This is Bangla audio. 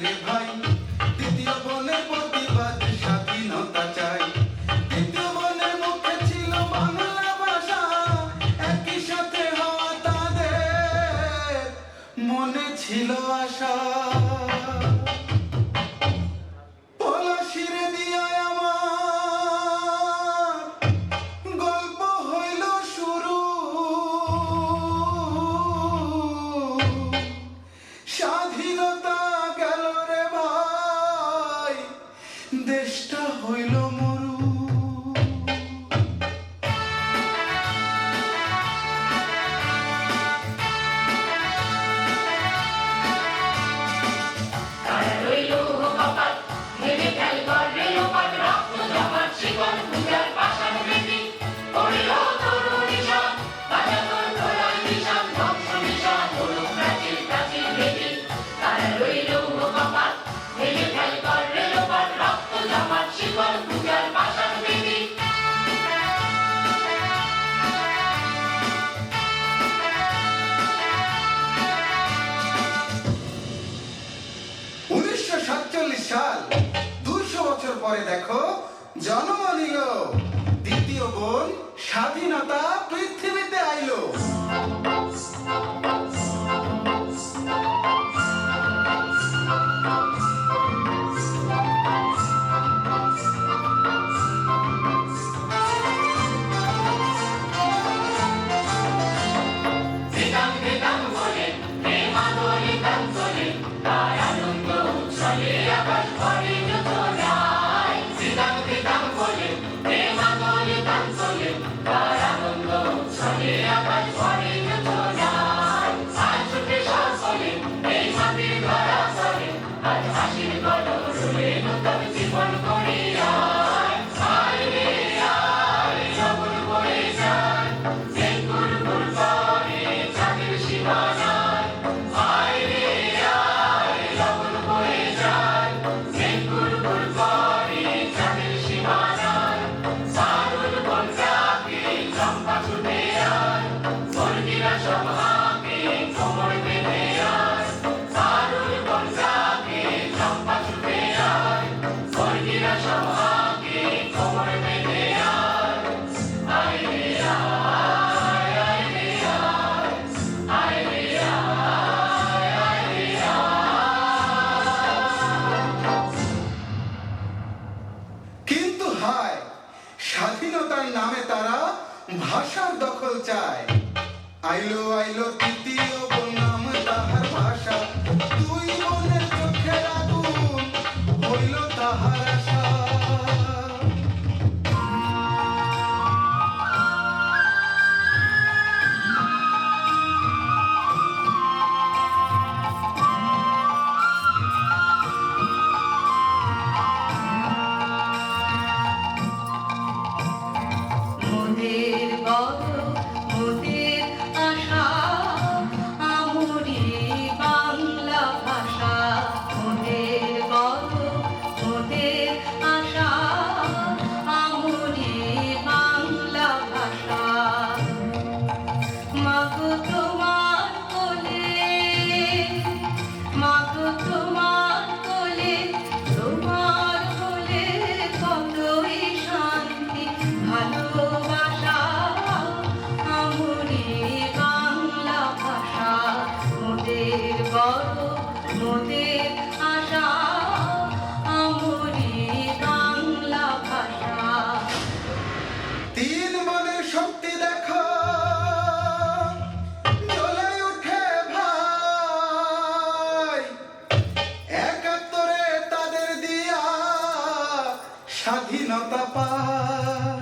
রে ভাই, দ্বিতীয় বনের প্রতিবাদ স্বাধীনতা চাই। দ্বিতীয় বনের মুখে ছিল বাংলা ভাষা, একই সাথে হওয়া তাদের মনে ছিল আশা। পলাশিরে দিয়া আমার গল্প হইল শুরু, স্বাধীনতা গেল রে ভাই, দেশটা হইল মরু। সাল 200 বছর পরে দেখো জন্ম নিল দ্বিতীয় বোন, স্বাধীনতা পৃথিবীতে আইলো। স্বাধীনতার নামে তারা ভাষার দখল চায়। আইলো আইলো তৃতীয় বোন, নাম তাহার ভাষা, দুই বোনের চোখে আগুন হইল তাহার আশা। মোদের আশা আমরি বাংলা ভাষা। তিন বনের শক্তি দেখো জ্বলে উঠে ভাই, 71 তাদের দিয়া স্বাধীনতা পায়।